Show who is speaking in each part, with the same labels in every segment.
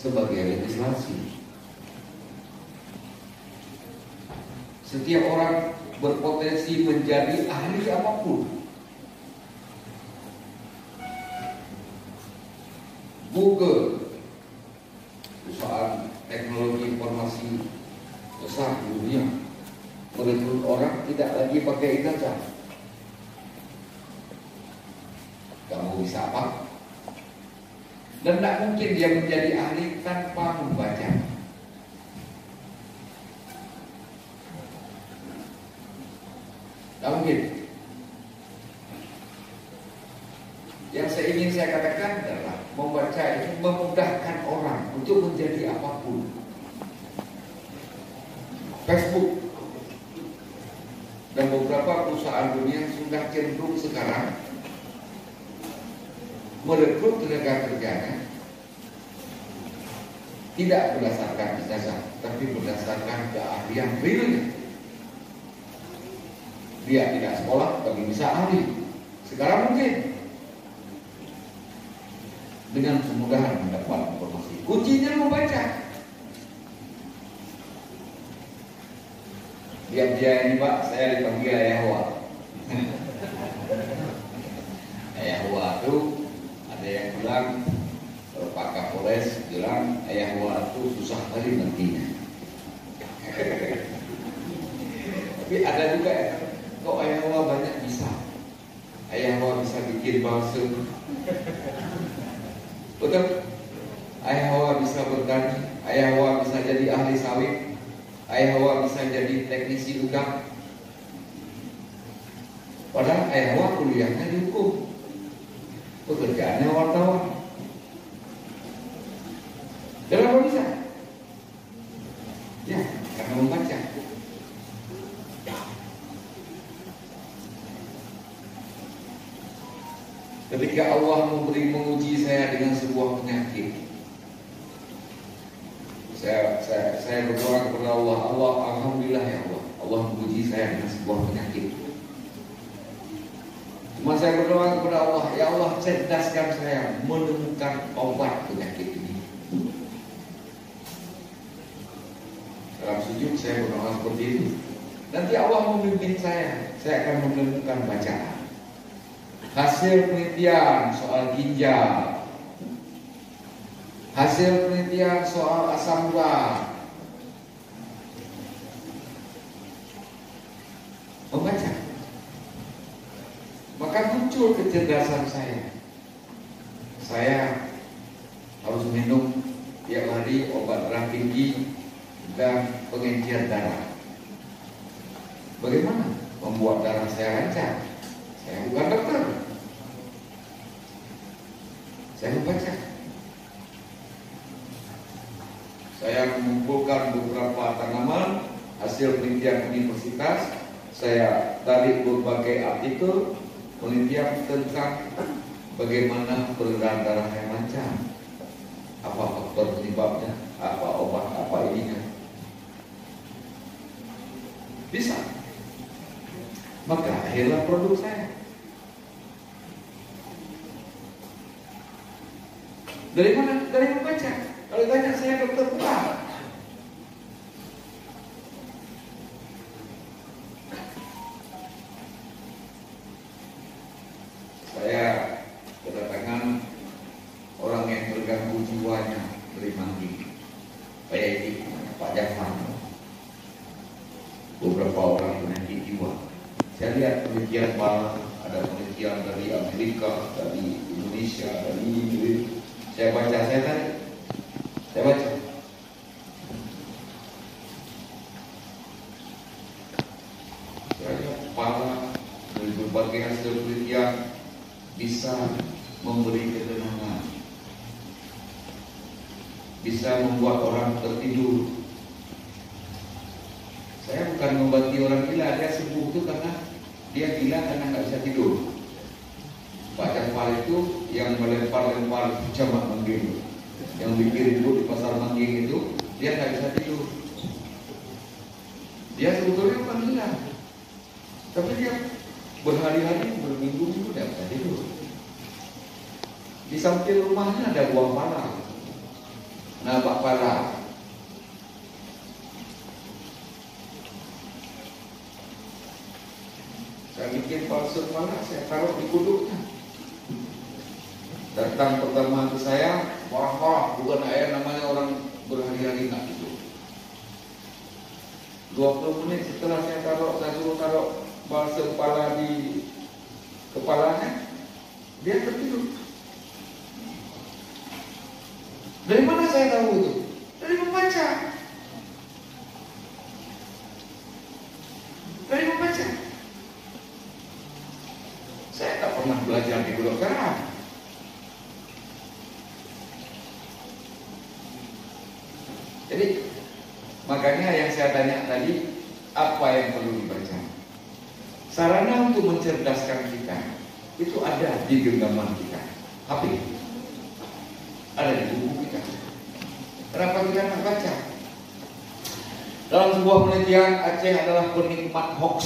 Speaker 1: sebagai legislasi. Setiap orang berpotensi menjadi ahli apapun. Google, perusahaan teknologi informasi besar di dunia, merekrut orang tidak lagi pakai ijazah. Kamu bisa apa? Dan tidak mungkin dia menjadi ahli tanpa membaca. Tidak mungkin. Yang ingin saya katakan adalah membaca itu memudahkan orang untuk menjadi apapun. Facebook dan beberapa perusahaan dunia sudah cenderung sekarang merekrut tenaga kerjanya tidak berdasarkan ijazah, tapi berdasarkan keahlian realnya. Dia tidak sekolah tapi bisa ahli. Sekarang mungkin dengan kemudahan mendapat informasi. Kuncinya membaca. Dia ini Pak, saya dipanggil Ayah Hoa. Ayah Hoa itu ada yang bilang, Pak Kapolres bilang Ayah Hoa itu susah kali nantinya. Tapi ada juga ya, kok Ayah Hoa banyak bisa. Ayah Hoa bisa bikin bakso. Betul? Ayah Hoa bisa bertani, Ayah Hoa bisa jadi ahli sawit, Ayah Hoa bisa jadi teknisi udang. Padahal Ayah Hoa kuliahnya di hukum, pekerjaannya wartawan. Kenapa bisa? Ya, karena membaca. Ketika Allah menguji saya dengan sebuah penyakit, saya berdoa kepada Allah, alhamdulillah ya Allah, Allah menguji saya dengan sebuah penyakit. Cuma saya berdoa kepada Allah, ya Allah cerdaskan saya menemukan obat penyakit ini. Dalam sujud saya berdoa seperti itu. Nanti Allah memimpin saya akan menemukan bacaan. Hasil penelitian soal ginjal, hasil penelitian soal asam urat, membaca, maka muncul kecerdasan saya. Saya harus minum tiap hari obat darah tinggi dan pengencian darah. Bagaimana membuat darah saya lancar? Saya bukan dokter. Saya membaca. Saya mengumpulkan beberapa tanaman hasil penelitian universitas. Saya tarik berbagai artikel penelitian tentang bagaimana peredaran darah yang lancar, apa faktor penyebabnya, apa obat, apa ininya. Bisa. Maka akhirnya produk saya. Dari mana? Dari membaca. Kalau tanya saya dokter bukan. Saya kedatangan orang yang terganggu jiwanya dari Manggi, Pak Jafar. Beberapa orang penyakit jiwa. Saya lihat penelitian ada penelitian dari Amerika, dari Indonesia, dari Inggris. Saya baca, saya baca. Saya lihat dari berbagai hasil penelitian bisa memberi ketenangan, bisa membuat orang tertidur. Saya bukan membati orang gila, dia sembuh itu karena dia gila karena nggak bisa tidur. Pak Jafar itu yang melempar-lempar camat Mangging, yang bikin ribut di pasar Mangging itu, dia nggak bisa tidur. Dia sebetulnya bukan gila, tapi dia berhari-hari, berminggu-minggu tidak bisa tidur. Di samping rumahnya ada buah pala. nabak pala. Saya bikin palsu pala, saya taruh di kuduknya. Datang pertama ke saya, marah-marah, bukan ayah namanya orang berhari-hari nak itu. 20 menit setelah saya suruh taruh palsu pala di kepalanya, dia tertidur. Dari mana saya tahu itu? Dari membaca. Dari membaca. Saya tak pernah belajar di kedokteran. Jadi makanya yang saya tanya tadi, apa yang perlu dibaca? Sarana untuk mencerdaskan kita itu ada di genggaman kita, HP, ada di tubuh kita. Kenapa kita tak baca? Dalam sebuah penelitian, Aceh adalah penikmat hoax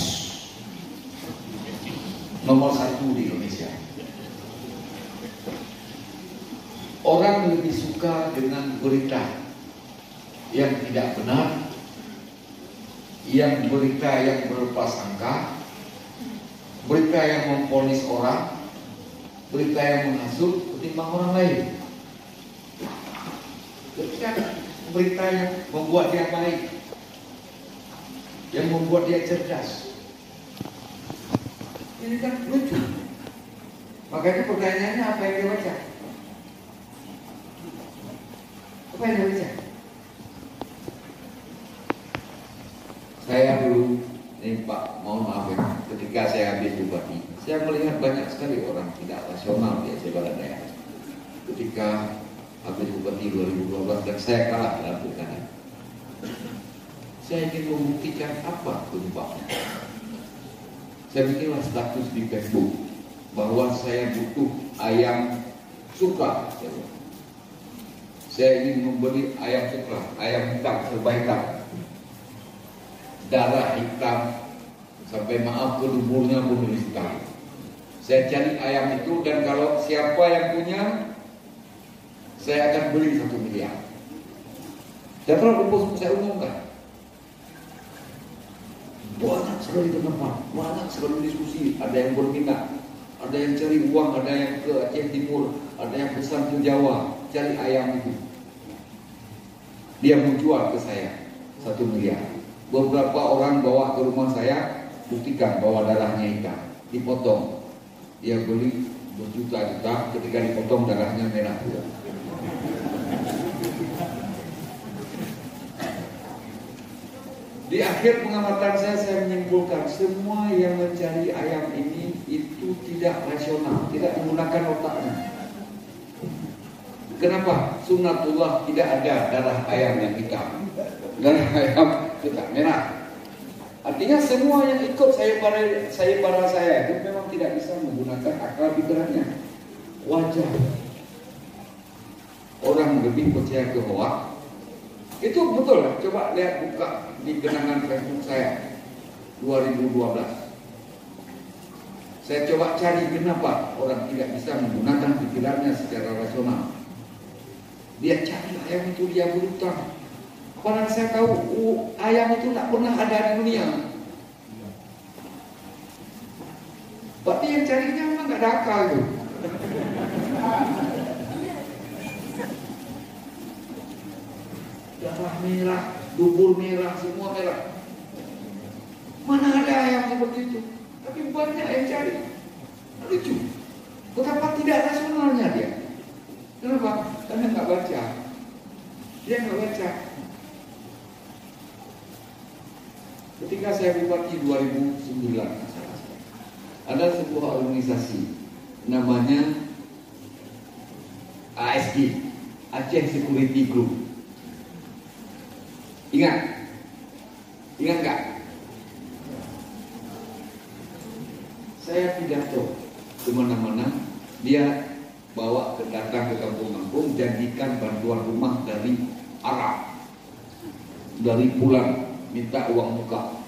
Speaker 1: nomor 1 di Indonesia. Orang lebih suka dengan berita yang tidak benar, yang berita yang berprasangka, berita yang memvonis orang, berita yang menghasut ketimbang orang lain. Ketika berita yang membuat dia baik, yang membuat dia cerdas, ini kan lucu. Makanya pertanyaannya, apa yang dia baca? Apa yang dia baca? Saya dulu, ini Pak, mohon maaf ya, ketika saya habis bupati, saya melihat banyak sekali orang tidak rasional di Aceh Barat Daya. Ketika habis bupati 2012 dan saya kalah dalam pilkada, saya ingin membuktikan apa penyebabnya. Saya bikinlah status di Facebook bahwa saya butuh ayam suka. Saya ingin membeli ayam suka, ayam hitam terbaik, darah hitam sampai maaf keduburnya pun hitam. Saya cari ayam itu, dan kalau siapa yang punya, saya akan beli 1 miliar. Saya terus saya umumkan. Banyak sekali teman-teman, banyak sekali diskusi. Ada yang berminat, ada yang cari uang, ada yang ke Aceh Timur, ada yang pesan ke Jawa, cari ayam itu. Dia menjual ke saya 1 miliar. Beberapa orang bawa ke rumah saya, buktikan bahwa darahnya hitam, dipotong. Dia beli berjuta-juta, ketika dipotong darahnya merah. Di akhir pengamatan saya menyimpulkan semua yang mencari ayam ini itu tidak rasional, tidak menggunakan otaknya. Kenapa? Sunnatullah tidak ada darah ayam yang hitam, darah ayam hitam merah. Artinya semua yang ikut sayembara saya itu memang tidak bisa menggunakan akal pikirannya. Wajar orang lebih percaya ke hoax. Itu betul. Coba lihat, buka di kenangan Facebook saya 2012. Saya coba cari kenapa orang tidak bisa menggunakan pikirannya secara rasional. Dia cari ayam itu, dia berutang. Padahal saya tahu ayam itu tak pernah ada di dunia. Berarti yang carinya memang gak ada akal itu. Darah merah, dubur merah, semua merah. Mana ada ayam seperti itu? Tapi banyak yang cari. Lucu. Betapa tidak rasionalnya dia. Kenapa? Karena nggak baca. Dia nggak baca. Ketika saya bupati 2009, ada sebuah organisasi namanya ASG, Aceh Security Group. Ingat nggak? Saya pidato kemana-mana, dia bawa datang ke kampung-kampung, jadikan bantuan rumah dari Arab, dari pulang, minta uang muka.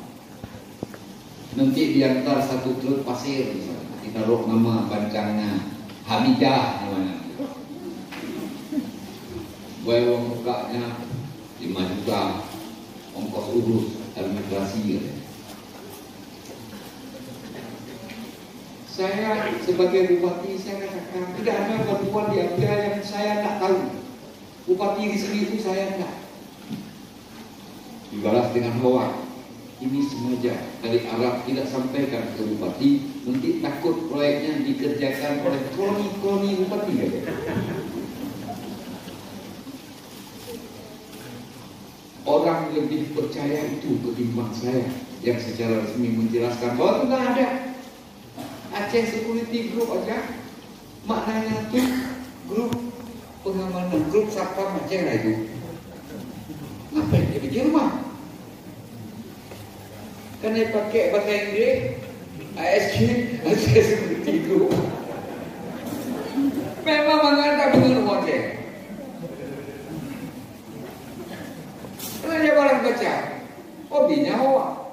Speaker 1: Nanti diantar 1 truk pasir, ditaruh nama bancangnya Hamidah namanya. Bayar uang bukanya 5 juta, ongkos urus administrasi. Saya sebagai bupati, saya katakan tidak ada bantuan diambil yang saya tak tahu. Bupati di sini itu saya enggak. Dibalas dengan bahwa ini sengaja dari Arab tidak sampaikan ke bupati, nanti takut proyeknya dikerjakan oleh kroni bupati. Orang lebih percaya itu ketimbang saya yang secara resmi menjelaskan bahwa itu nggak ada. Aceh Security Group aja maknanya tuh grup pengamanan, grup satpam Aceh lah itu. Apa yang dia bikin rumah? Kan dia pakai bahasa Inggris ASG, Aceh Security Group. Memang mengandalkan dengan Aceh. Karena dia barang baca hobinya awak.